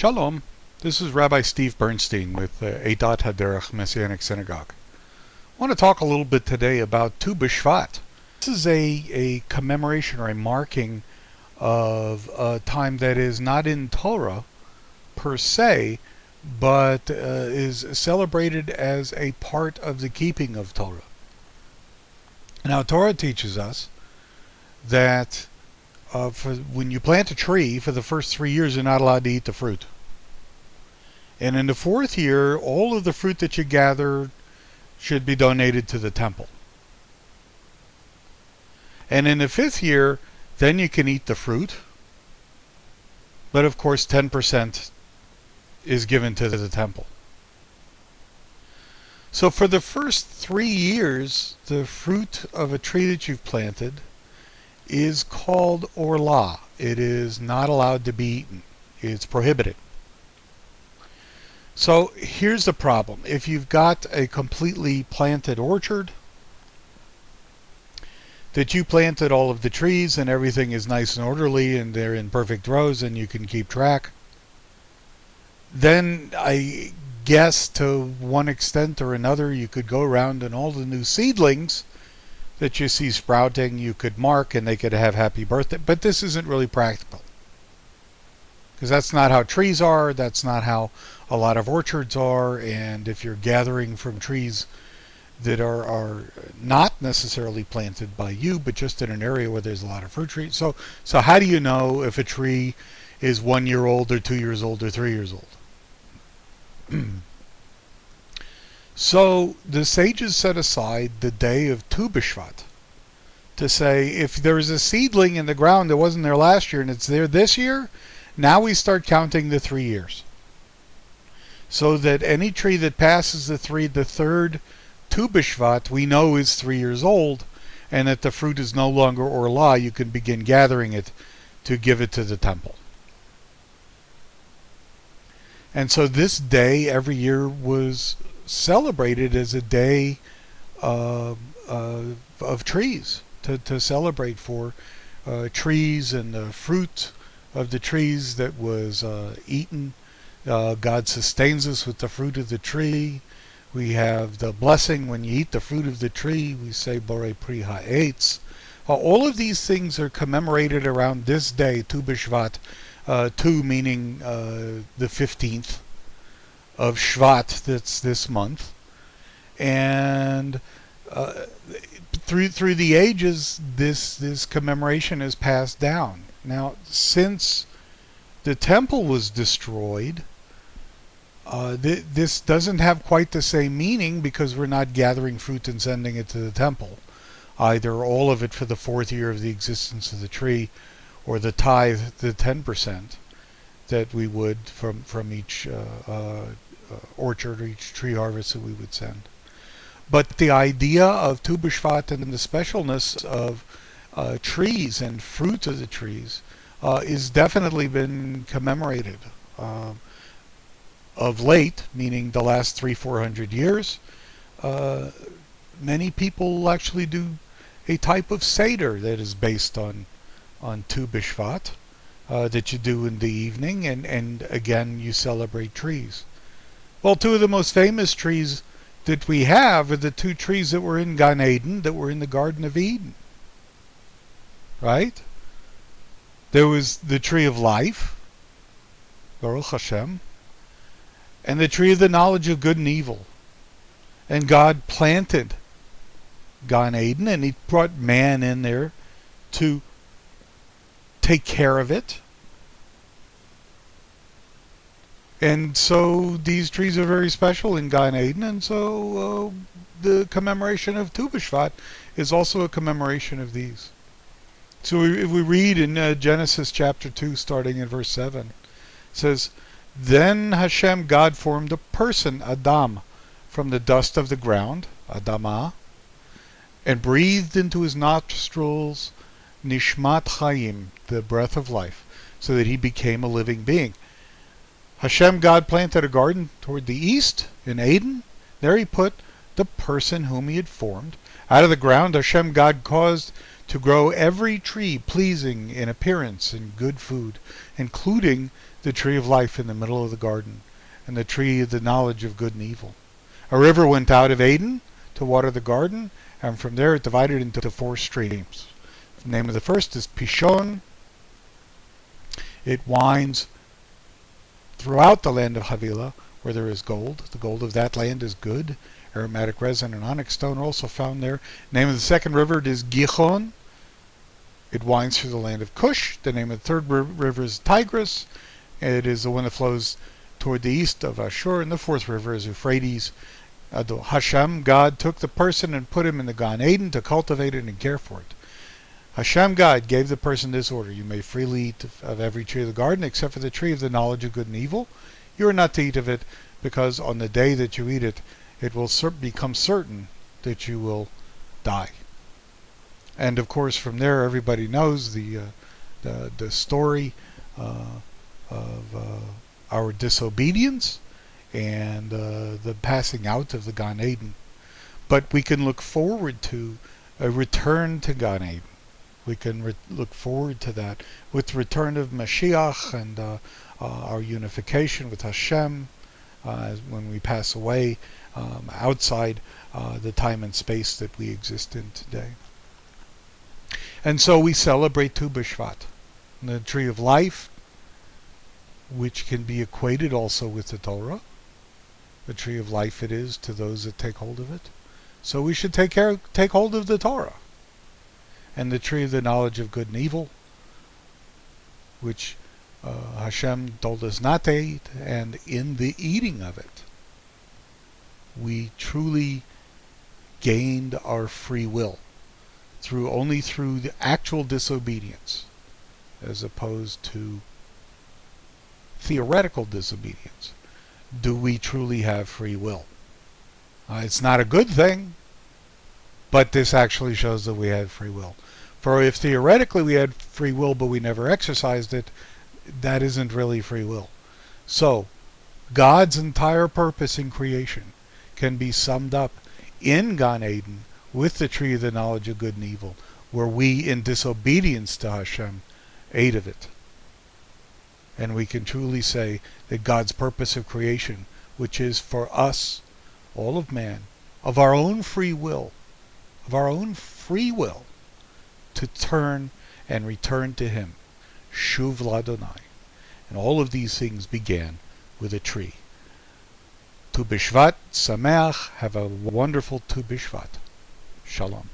Shalom, this is Rabbi Steven A Bernstein with Aydat HaDerekh Messianic Synagogue. I want to talk a little bit today about Tu B'Shvat. This is a commemoration or a marking of a time that is not in Torah per se, but is celebrated as a part of the keeping of Torah. Now, Torah teaches us that when you plant a tree, for the first 3 years, you're not allowed to eat the fruit. And in the 4th year, all of the fruit that you gather should be donated to the temple. And in the 5th year, then you can eat the fruit. But of course, 10% is given to the temple. So for the first 3 years, the fruit of a tree that you've planted is called orla. It is not allowed to be eaten. It's prohibited. So here's the problem. If you've got a completely planted orchard, that you planted all of the trees and everything is nice and orderly and they're in perfect rows and you can keep track, then I guess to one extent or another you could go around and all the new seedlings that you see sprouting you could mark and they could have happy birthday. But this isn't really practical, because that's not how trees are, that's not how a lot of orchards are. And if you're gathering from trees that are not necessarily planted by you, but just in an area where there's a lot of fruit trees, so how do you know if a tree is 1 year old or 2 years old or 3 years old? So the sages set aside the day of Tu B'Shvat to say, if there is a seedling in the ground that wasn't there last year and it's there this year, now we start counting the 3 years. So that any tree that passes the third Tu B'Shvat we know is 3 years old, and that the fruit is no longer orla, you can begin gathering it to give it to the temple. And so this day every year was celebrated as a day of trees, to celebrate for trees and the fruit of the trees that was eaten. God sustains us with the fruit of the tree. We have the blessing when you eat the fruit of the tree. We say Borei Pri Ha'etz. All of these things are commemorated around this day, Tu B'Shvat. Tu meaning the 15th of Shvat, that's this month. And through the ages, this commemoration is passed down. Now, since the temple was destroyed, this doesn't have quite the same meaning, because we're not gathering fruit and sending it to the temple, either all of it for the 4th year of the existence of the tree, or the tithe, the 10% that we would from each orchard or each tree harvest that we would send. But the idea of Tu B'Shvat and the specialness of trees and fruit of the trees is definitely been commemorated. Of late, meaning the last 300-400 years, many people actually do a type of Seder that is based on Tu B'Shvat that you do in the evening, and again you celebrate trees. Well, two of the most famous trees that we have are the two trees that were in Gan Eden, that were in the Garden of Eden. Right? There was the tree of life, Baruch Hashem, and the tree of the knowledge of good and evil. And God planted Gan Eden, and He brought man in there to take care of it. And so these trees are very special in Gan Eden, and so the commemoration of Tu B'Shvat is also a commemoration of these. So if we read in Genesis chapter 2, starting in verse 7, it says, "Then Hashem God formed a person, Adam, from the dust of the ground, Adamah, and breathed into his nostrils Nishmat Chaim, the breath of life, so that he became a living being. Hashem God planted a garden toward the east in Eden. There He put the person whom He had formed. Out of the ground Hashem God caused to grow every tree pleasing in appearance and good food, including the tree of life in the middle of the garden, and the tree of the knowledge of good and evil. A river went out of Eden to water the garden, and from there it divided into 4 streams. The name of the first is Pishon. It winds throughout the land of Havilah, where there is gold. The gold of that land is good. Aromatic resin and onyx stone are also found there. The name of the second river is Gihon. It winds through the land of Cush. The name of the third river is Tigris. It is the one that flows toward the east of Ashur. And the fourth river is Euphrates. Hashem, God, took the person and put him in the Gan Eden to cultivate it and care for it. Hashem, God, gave the person this order: you may freely eat of every tree of the garden except for the tree of the knowledge of good and evil. You are not to eat of it, because on the day that you eat it, it will become certain that you will die. And of course, from there, everybody knows the story of our disobedience and the passing out of the Gan Eden. But we can look forward to a return to Gan Eden. We can look forward to that with the return of Mashiach and our unification with Hashem when we pass away outside the time and space that we exist in today. And so we celebrate Tu B'Shvat, the tree of life, which can be equated also with the Torah. The tree of life it is to those that take hold of it. So we should take hold of the Torah. And the tree of the knowledge of good and evil, which Hashem told us not to eat, and in the eating of it, we truly gained our free will only through the actual disobedience, as opposed to theoretical disobedience. Do we truly have free will? It's not a good thing, but this actually shows that we had free will. For if theoretically we had free will but we never exercised it, that isn't really free will. So, God's entire purpose in creation can be summed up in Gan Eden with the tree of the knowledge of good and evil, where we, in disobedience to Hashem, ate of it. And we can truly say that God's purpose of creation, which is for us, all of man, of our own free will, to turn and return to Him, Shuv L'Adonai. And all of these things began with a tree. Tu B'Shvat, Sameach, have a wonderful Tu B'Shvat. Shalom.